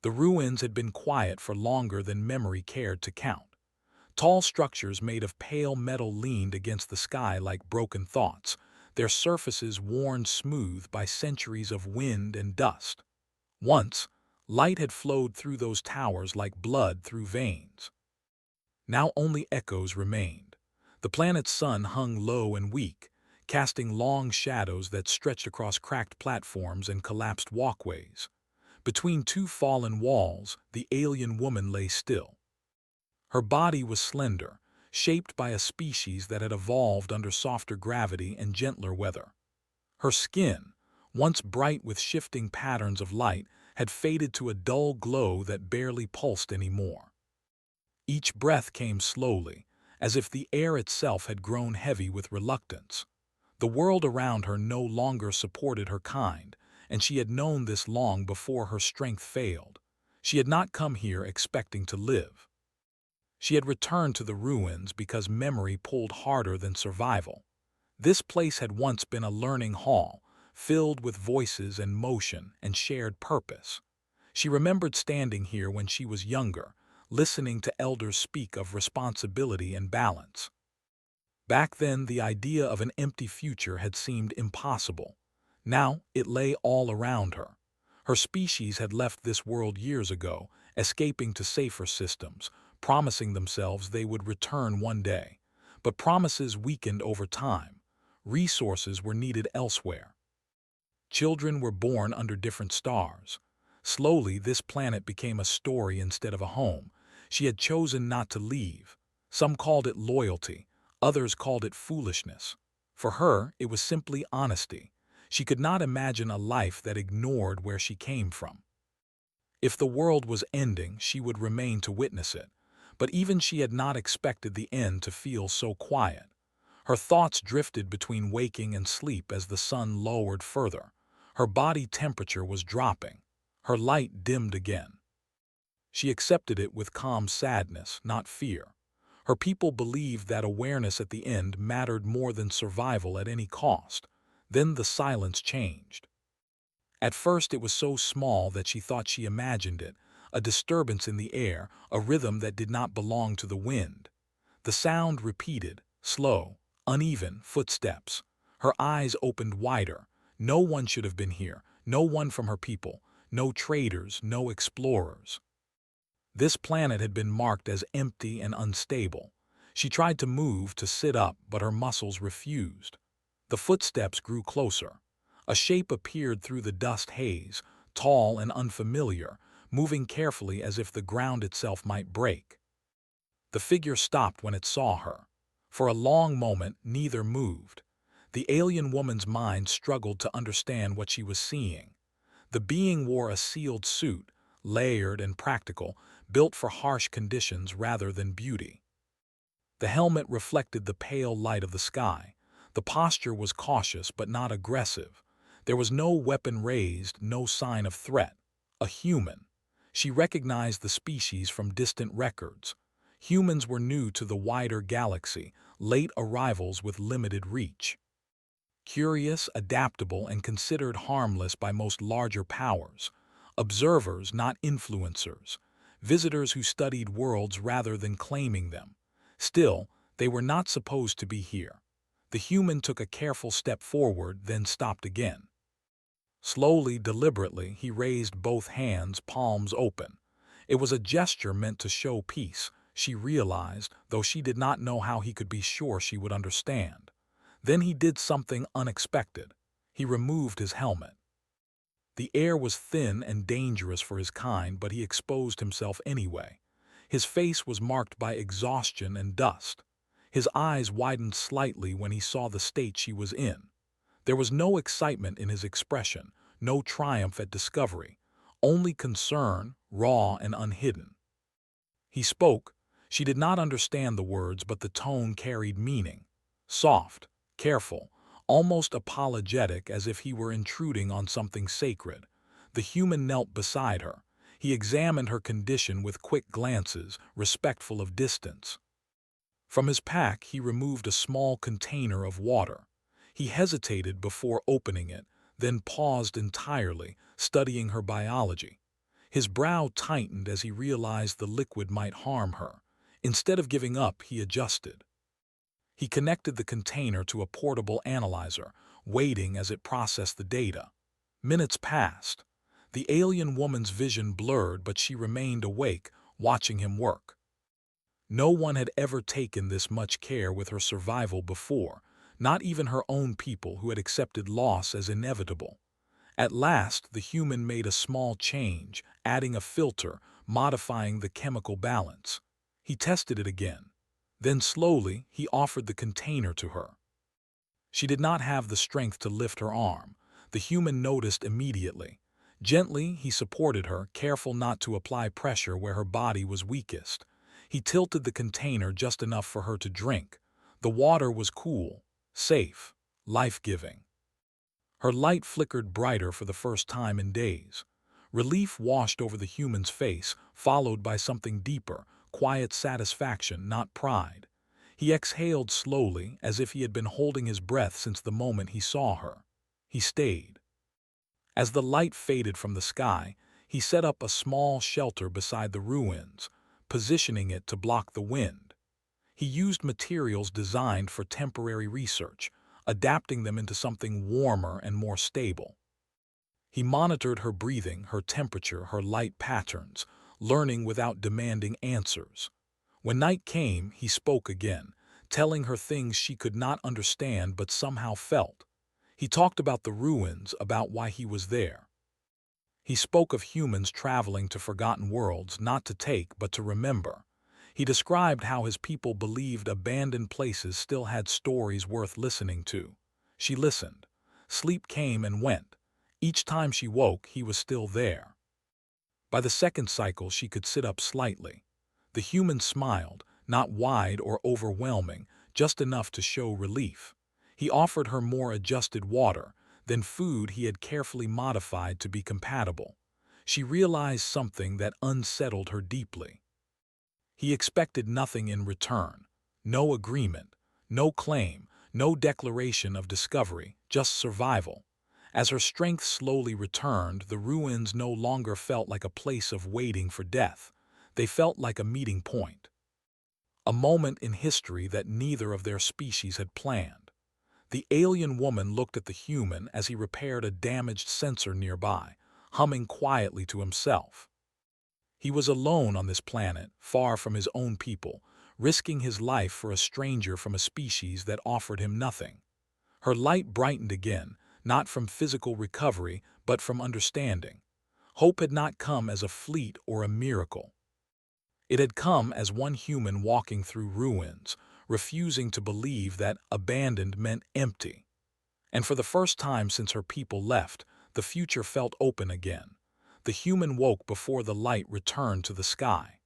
The ruins had been quiet for longer than memory cared to count. Tall structures made of pale metal leaned against the sky like broken thoughts, their surfaces worn smooth by centuries of wind and dust. Once, light had flowed through those towers like blood through veins. Now only echoes remained. The planet's sun hung low and weak, casting long shadows that stretched across cracked platforms and collapsed walkways. Between two fallen walls, the alien woman lay still. Her body was slender, shaped by a species that had evolved under softer gravity and gentler weather. Her skin, once bright with shifting patterns of light, had faded to a dull glow that barely pulsed anymore. Each breath came slowly, as if the air itself had grown heavy with reluctance. The world around her no longer supported her kind, and she had known this long before her strength failed. She had not come here expecting to live. She had returned to the ruins because memory pulled harder than survival. This place had once been a learning hall, filled with voices and motion and shared purpose. She remembered standing here when she was younger, listening to elders speak of responsibility and balance. Back then, the idea of an empty future had seemed impossible. Now, it lay all around her. Her species had left this world years ago, escaping to safer systems, promising themselves they would return one day. But promises weakened over time. Resources were needed elsewhere. Children were born under different stars. Slowly, this planet became a story instead of a home. She had chosen not to leave. Some called it loyalty, others called it foolishness. For her, it was simply honesty. She could not imagine a life that ignored where she came from. If the world was ending, she would remain to witness it. But even she had not expected the end to feel so quiet. Her thoughts drifted between waking and sleep as the sun lowered further. Her body temperature was dropping. Her light dimmed again. She accepted it with calm sadness, not fear. Her people believed that awareness at the end mattered more than survival at any cost. Then the silence changed. At first it was so small that she thought she imagined it, a disturbance in the air, a rhythm that did not belong to the wind. The sound repeated, slow, uneven footsteps. Her eyes opened wider. No one should have been here, no one from her people, no traders, no explorers. This planet had been marked as empty and unstable. She tried to move, to sit up, but her muscles refused. The footsteps grew closer. A shape appeared through the dust haze, tall and unfamiliar, moving carefully as if the ground itself might break. The figure stopped when it saw her. For a long moment, neither moved. The alien woman's mind struggled to understand what she was seeing. The being wore a sealed suit, layered and practical, built for harsh conditions rather than beauty. The helmet reflected the pale light of the sky. The posture was cautious but not aggressive. There was no weapon raised, no sign of threat. A human. She recognized the species from distant records. Humans were new to the wider galaxy, late arrivals with limited reach. Curious, adaptable, and considered harmless by most larger powers. Observers, not influencers. Visitors who studied worlds rather than claiming them. Still, they were not supposed to be here. The human took a careful step forward, then stopped again. Slowly, deliberately, he raised both hands, palms open. It was a gesture meant to show peace, she realized, though she did not know how he could be sure she would understand. Then he did something unexpected. He removed his helmet. The air was thin and dangerous for his kind, but he exposed himself anyway. His face was marked by exhaustion and dust. His eyes widened slightly when he saw the state she was in. There was no excitement in his expression, no triumph at discovery, only concern, raw and unhidden. He spoke. She did not understand the words, but the tone carried meaning. Soft, careful, almost apologetic, as if he were intruding on something sacred. The human knelt beside her. He examined her condition with quick glances, respectful of distance. From his pack he removed a small container of water. He hesitated before opening it, then paused entirely, studying her biology. His brow tightened as he realized the liquid might harm her. Instead of giving up, he adjusted. He connected the container to a portable analyzer, waiting as it processed the data. Minutes passed. The alien woman's vision blurred, but she remained awake, watching him work. No one had ever taken this much care with her survival before, not even her own people who had accepted loss as inevitable. At last, the human made a small change, adding a filter, modifying the chemical balance. He tested it again. Then slowly, he offered the container to her. She did not have the strength to lift her arm. The human noticed immediately. Gently, he supported her, careful not to apply pressure where her body was weakest. He tilted the container just enough for her to drink. The water was cool, safe, life-giving. Her light flickered brighter for the first time in days. Relief washed over the human's face, followed by something deeper, quiet satisfaction, not pride. He exhaled slowly, as if he had been holding his breath since the moment he saw her. He stayed. As the light faded from the sky, he set up a small shelter beside the ruins, positioning it to block the wind. He used materials designed for temporary research, adapting them into something warmer and more stable. He monitored her breathing, her temperature, her light patterns, learning without demanding answers. When night came, he spoke again, telling her things she could not understand but somehow felt. He talked about the ruins, about why he was there. He spoke of humans traveling to forgotten worlds, not to take but to remember. He described how his people believed abandoned places still had stories worth listening to. She listened. Sleep came and went. Each time she woke, he was still there. By the second cycle, she could sit up slightly. The human smiled, not wide or overwhelming, just enough to show relief. He offered her more adjusted water, then food he had carefully modified to be compatible. She realized something that unsettled her deeply. He expected nothing in return. No agreement, no claim, no declaration of discovery, just survival. As her strength slowly returned, the ruins no longer felt like a place of waiting for death. They felt like a meeting point. A moment in history that neither of their species had planned. The alien woman looked at the human as he repaired a damaged sensor nearby, humming quietly to himself. He was alone on this planet, far from his own people, risking his life for a stranger from a species that offered him nothing. Her light brightened again, not from physical recovery, but from understanding. Hope had not come as a fleet or a miracle. It had come as one human walking through ruins, refusing to believe that abandoned meant empty. And for the first time since her people left, the future felt open again. The human woke before the light returned to the sky.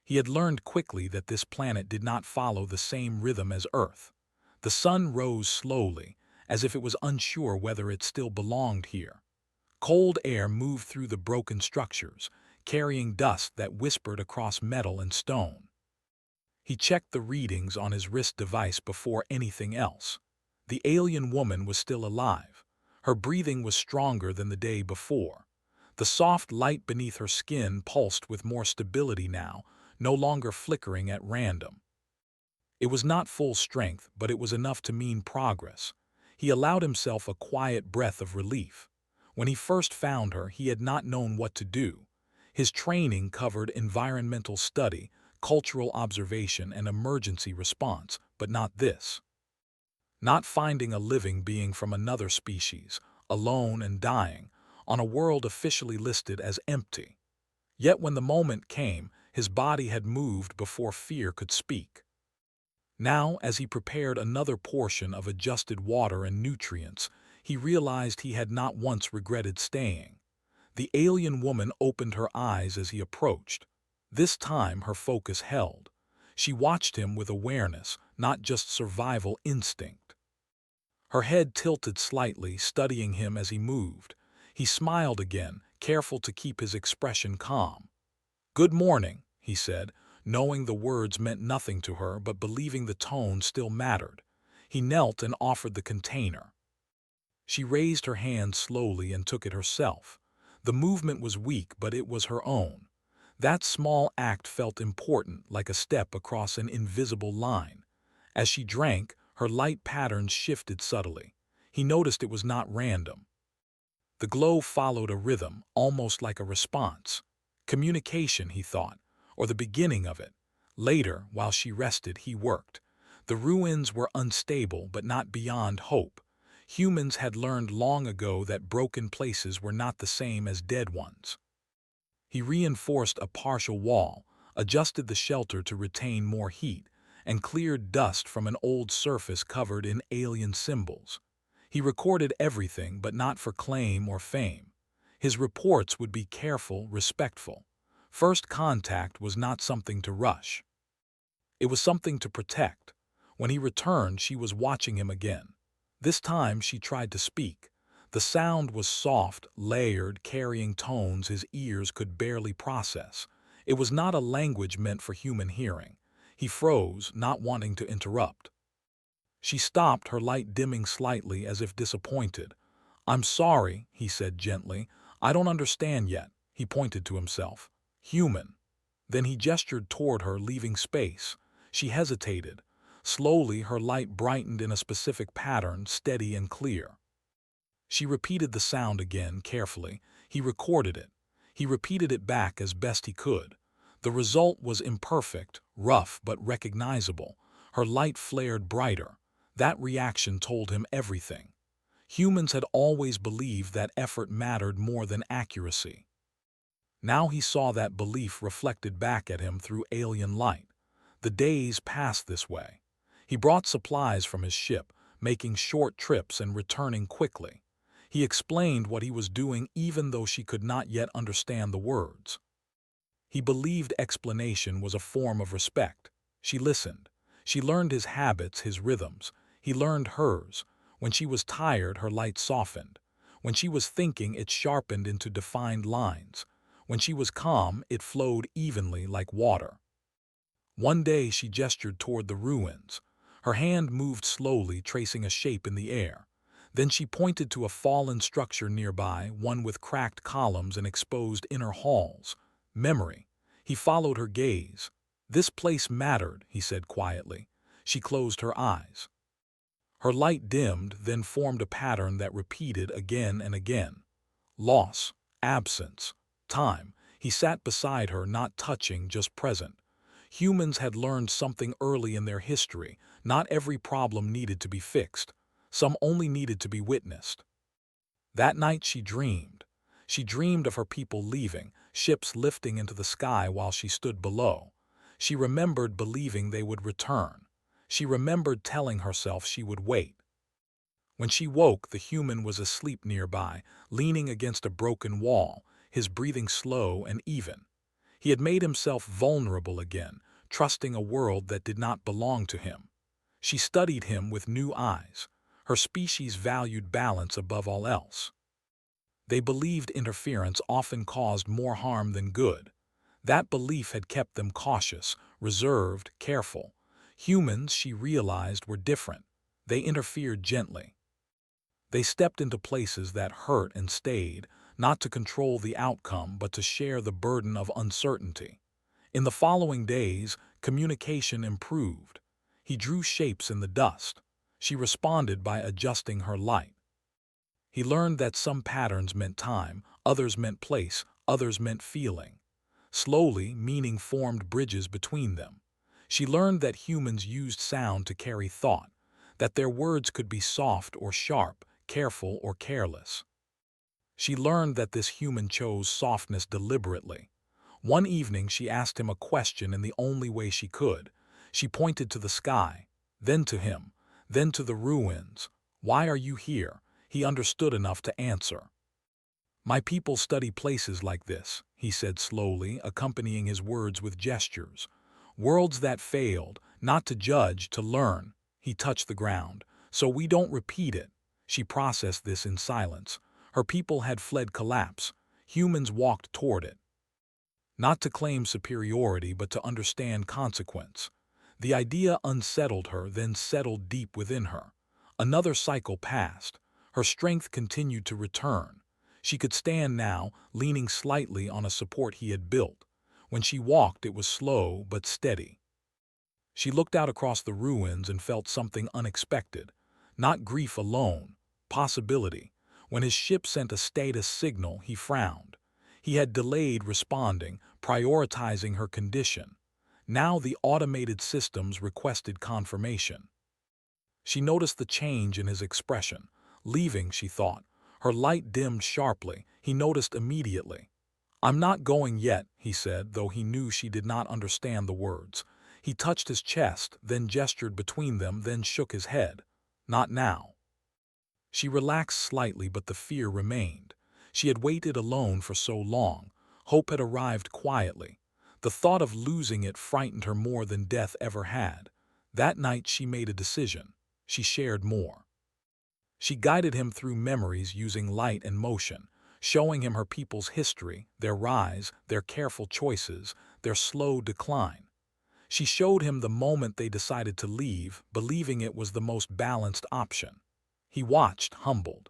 He had learned quickly that this planet did not follow the same rhythm as Earth. The sun rose slowly, as if it was unsure whether it still belonged here. Cold air moved through the broken structures, carrying dust that whispered across metal and stone. He checked the readings on his wrist device before anything else. The alien woman was still alive. Her breathing was stronger than the day before. The soft light beneath her skin pulsed with more stability now, no longer flickering at random. It was not full strength, but it was enough to mean progress. He allowed himself a quiet breath of relief. When he first found her, he had not known what to do. His training covered environmental study, cultural observation, and emergency response, but not this. Not finding a living being from another species, alone and dying, on a world officially listed as empty. Yet when the moment came, his body had moved before fear could speak. Now, as he prepared another portion of adjusted water and nutrients, he realized he had not once regretted staying. The alien woman opened her eyes as he approached. This time her focus held. She watched him with awareness, not just survival instinct. Her head tilted slightly, studying him as he moved. He smiled again, careful to keep his expression calm. "Good morning," he said, knowing the words meant nothing to her but believing the tone still mattered. He knelt and offered the container. She raised her hand slowly and took it herself. The movement was weak, but it was her own. That small act felt important, like a step across an invisible line. As she drank, her light patterns shifted subtly. He noticed it was not random. The glow followed a rhythm, almost like a response. Communication, he thought, or the beginning of it. Later, while she rested, he worked. The ruins were unstable, but not beyond hope. Humans had learned long ago that broken places were not the same as dead ones. He reinforced a partial wall, adjusted the shelter to retain more heat, and cleared dust from an old surface covered in alien symbols. He recorded everything, but not for claim or fame. His reports would be careful, respectful. First contact was not something to rush. It was something to protect. When he returned, she was watching him again. This time she tried to speak. The sound was soft, layered, carrying tones his ears could barely process. It was not a language meant for human hearing. He froze, not wanting to interrupt. She stopped, her light dimming slightly as if disappointed. "I'm sorry," he said gently. "I don't understand yet." He pointed to himself. "Human." Then he gestured toward her, leaving space. She hesitated. Slowly, her light brightened in a specific pattern, steady and clear. She repeated the sound again, carefully. He recorded it. He repeated it back as best he could. The result was imperfect, rough, but recognizable. Her light flared brighter. That reaction told him everything. Humans had always believed that effort mattered more than accuracy. Now he saw that belief reflected back at him through alien light. The days passed this way. He brought supplies from his ship, making short trips and returning quickly. He explained what he was doing even though she could not yet understand the words. He believed explanation was a form of respect. She listened. She learned his habits, his rhythms. He learned hers. When she was tired, her light softened. When she was thinking, it sharpened into defined lines. When she was calm, it flowed evenly like water. One day she gestured toward the ruins. Her hand moved slowly, tracing a shape in the air. Then she pointed to a fallen structure nearby, one with cracked columns and exposed inner halls. Memory. He followed her gaze. "This place mattered," he said quietly. She closed her eyes. Her light dimmed, then formed a pattern that repeated again and again. Loss, absence, time. He sat beside her, not touching, just present. Humans had learned something early in their history. Not every problem needed to be fixed. Some only needed to be witnessed. That night she dreamed. She dreamed of her people leaving, ships lifting into the sky while she stood below. She remembered believing they would return. She remembered telling herself she would wait. When she woke, the human was asleep nearby, leaning against a broken wall, his breathing slow and even. He had made himself vulnerable again, trusting a world that did not belong to him. She studied him with new eyes. Her species valued balance above all else. They believed interference often caused more harm than good. That belief had kept them cautious, reserved, careful. Humans, she realized, were different. They interfered gently. They stepped into places that hurt and stayed, not to control the outcome but to share the burden of uncertainty. In the following days, communication improved. He drew shapes in the dust. She responded by adjusting her light. He learned that some patterns meant time, others meant place, others meant feeling. Slowly, meaning formed bridges between them. She learned that humans used sound to carry thought, that their words could be soft or sharp, careful or careless. She learned that this human chose softness deliberately. One evening she asked him a question in the only way she could. She pointed to the sky, then to him, then to the ruins. "Why are you here?" He understood enough to answer. "My people study places like this," he said slowly, accompanying his words with gestures. "Worlds that failed, not to judge, to learn." He touched the ground. "So we don't repeat it." She processed this in silence. Her people had fled collapse. Humans walked toward it. Not to claim superiority, but to understand consequence. The idea unsettled her, then settled deep within her. Another cycle passed. Her strength continued to return. She could stand now, leaning slightly on a support he had built. When she walked, it was slow but steady. She looked out across the ruins and felt something unexpected. Not grief alone, possibility. When his ship sent a status signal, he frowned. He had delayed responding, prioritizing her condition. Now the automated systems requested confirmation. She noticed the change in his expression. Leaving, she thought. Her light dimmed sharply. He noticed immediately. "I'm not going yet," he said, though he knew she did not understand the words. He touched his chest, then gestured between them, then shook his head. "Not now." She relaxed slightly, but the fear remained. She had waited alone for so long. Hope had arrived quietly. The thought of losing it frightened her more than death ever had. That night she made a decision. She shared more. She guided him through memories using light and motion, showing him her people's history, their rise, their careful choices, their slow decline. She showed him the moment they decided to leave, believing it was the most balanced option. He watched, humbled.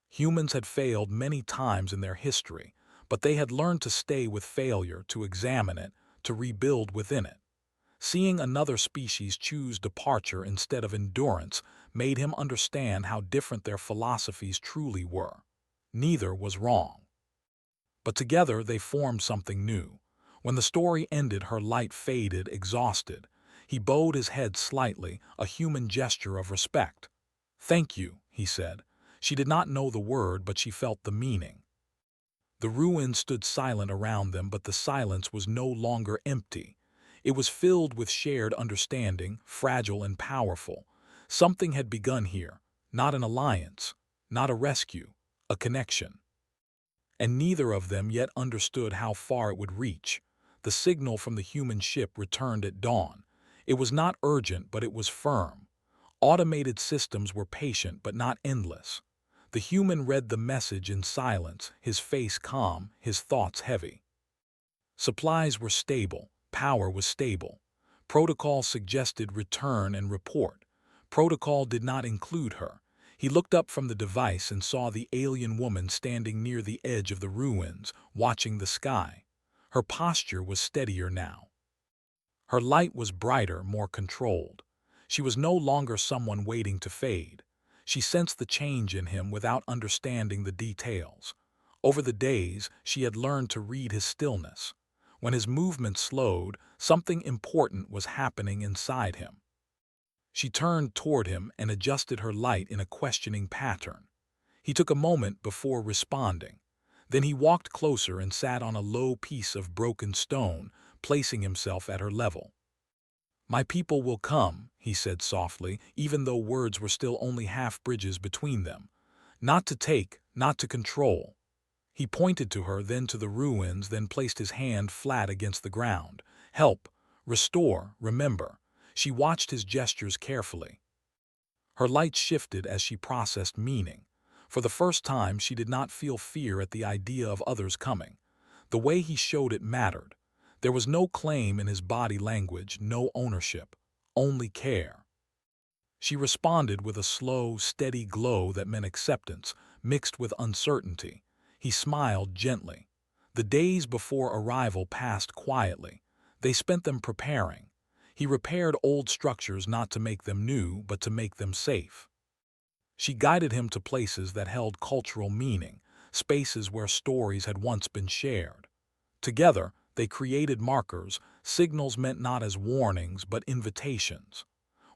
Humans had failed many times in their history, but they had learned to stay with failure, to examine it, to rebuild within it. Seeing another species choose departure instead of endurance made him understand how different their philosophies truly were. Neither was wrong. But together they formed something new. When the story ended, her light faded, exhausted. He bowed his head slightly, a human gesture of respect. "Thank you," he said. She did not know the word, but she felt the meaning. The ruins stood silent around them, but the silence was no longer empty. It was filled with shared understanding, fragile and powerful. Something had begun here, not an alliance, not a rescue, a connection. And neither of them yet understood how far it would reach. The signal from the human ship returned at dawn. It was not urgent, but it was firm. Automated systems were patient, but not endless. The human read the message in silence, his face calm, his thoughts heavy. Supplies were stable, power was stable. Protocol suggested return and report. Protocol did not include her. He looked up from the device and saw the alien woman standing near the edge of the ruins, watching the sky. Her posture was steadier now. Her light was brighter, more controlled. She was no longer someone waiting to fade. She sensed the change in him without understanding the details. Over the days, she had learned to read his stillness. When his movement slowed, something important was happening inside him. She turned toward him and adjusted her light in a questioning pattern. He took a moment before responding. Then he walked closer and sat on a low piece of broken stone, placing himself at her level. "My people will come," he said softly, even though words were still only half bridges between them. "Not to take, not to control." He pointed to her, then to the ruins, then placed his hand flat against the ground. "Help, restore, remember." She watched his gestures carefully. Her light shifted as she processed meaning. For the first time, she did not feel fear at the idea of others coming. The way he showed it mattered. There was no claim in his body language, no ownership, only care. She responded with a slow, steady glow that meant acceptance, mixed with uncertainty. He smiled gently. The days before arrival passed quietly. They spent them preparing. He repaired old structures not to make them new, but to make them safe. She guided him to places that held cultural meaning, spaces where stories had once been shared. Together, they created markers, signals meant not as warnings but invitations.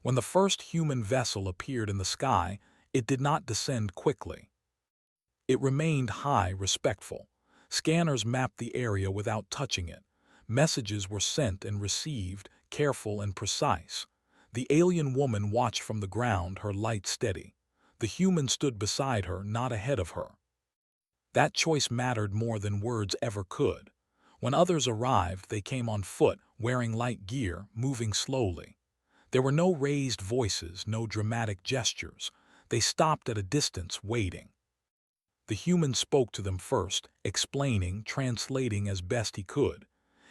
When the first human vessel appeared in the sky, it did not descend quickly. It remained high, respectful. Scanners mapped the area without touching it. Messages were sent and received, careful and precise. The alien woman watched from the ground, her light steady. The human stood beside her, not ahead of her. That choice mattered more than words ever could. When others arrived, they came on foot, wearing light gear, moving slowly. There were no raised voices, no dramatic gestures. They stopped at a distance, waiting. The human spoke to them first, explaining, translating as best he could.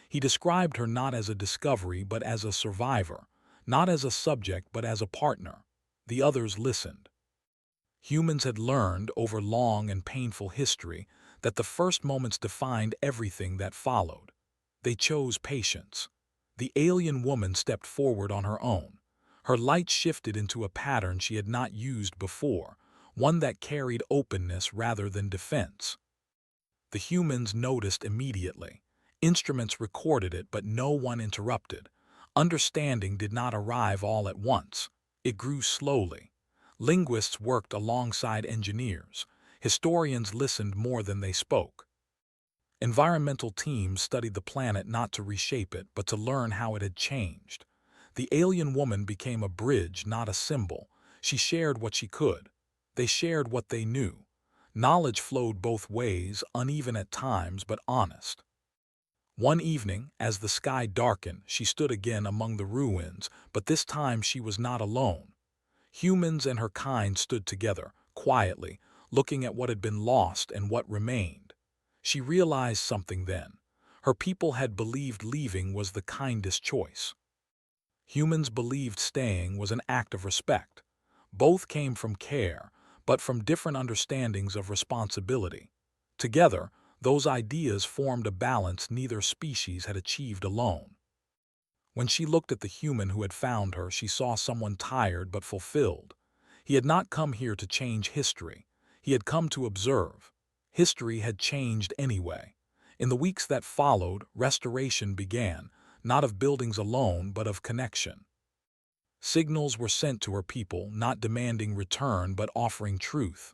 He described her not as a discovery but as a survivor, not as a subject but as a partner. The others listened. Humans had learned, over long and painful history, that the first moments defined everything that followed. They chose patience. The alien woman stepped forward on her own. Her light shifted into a pattern she had not used before, one that carried openness rather than defense. The humans noticed immediately. Instruments recorded it, but no one interrupted. Understanding did not arrive all at once. It grew slowly. Linguists worked alongside engineers. Historians listened more than they spoke. Environmental teams studied the planet not to reshape it, but to learn how it had changed. The alien woman became a bridge, not a symbol. She shared what she could. They shared what they knew. Knowledge flowed both ways, uneven at times, but honest. One evening, as the sky darkened, she stood again among the ruins, but this time she was not alone. Humans and her kind stood together, quietly, looking at what had been lost and what remained. She realized something then. Her people had believed leaving was the kindest choice. Humans believed staying was an act of respect. Both came from care, but from different understandings of responsibility. Together, those ideas formed a balance neither species had achieved alone. When she looked at the human who had found her, she saw someone tired but fulfilled. He had not come here to change history. He had come to observe. History had changed anyway. In the weeks that followed, restoration began, not of buildings alone, but of connection. Signals were sent to her people, not demanding return, but offering truth.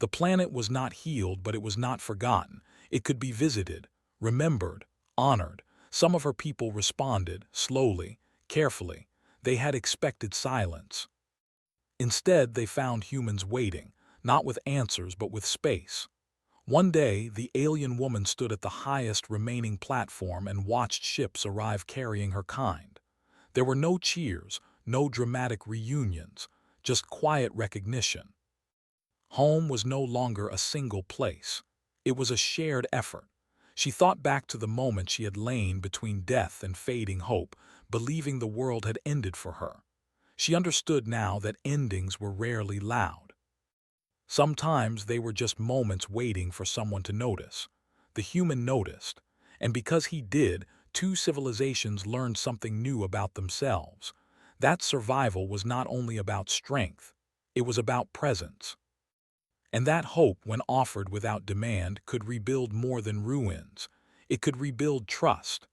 The planet was not healed, but it was not forgotten. It could be visited, remembered, honored. Some of her people responded, slowly, carefully. They had expected silence. Instead, they found humans waiting, not with answers, but with space. One day, the alien woman stood at the highest remaining platform and watched ships arrive carrying her kind. There were no cheers, no dramatic reunions, just quiet recognition. Home was no longer a single place. It was a shared effort. She thought back to the moment she had lain between death and fading hope, believing the world had ended for her. She understood now that endings were rarely loud. Sometimes they were just moments waiting for someone to notice. The human noticed, and because he did, two civilizations learned something new about themselves. That survival was not only about strength, it was about presence. And that hope, when offered without demand, could rebuild more than ruins. It could rebuild trust.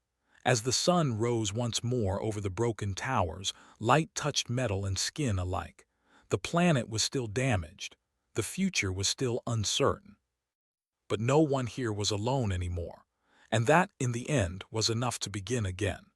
As the sun rose once more over the broken towers, light touched metal and skin alike. The planet was still damaged. The future was still uncertain. But no one here was alone anymore. And that, in the end, was enough to begin again.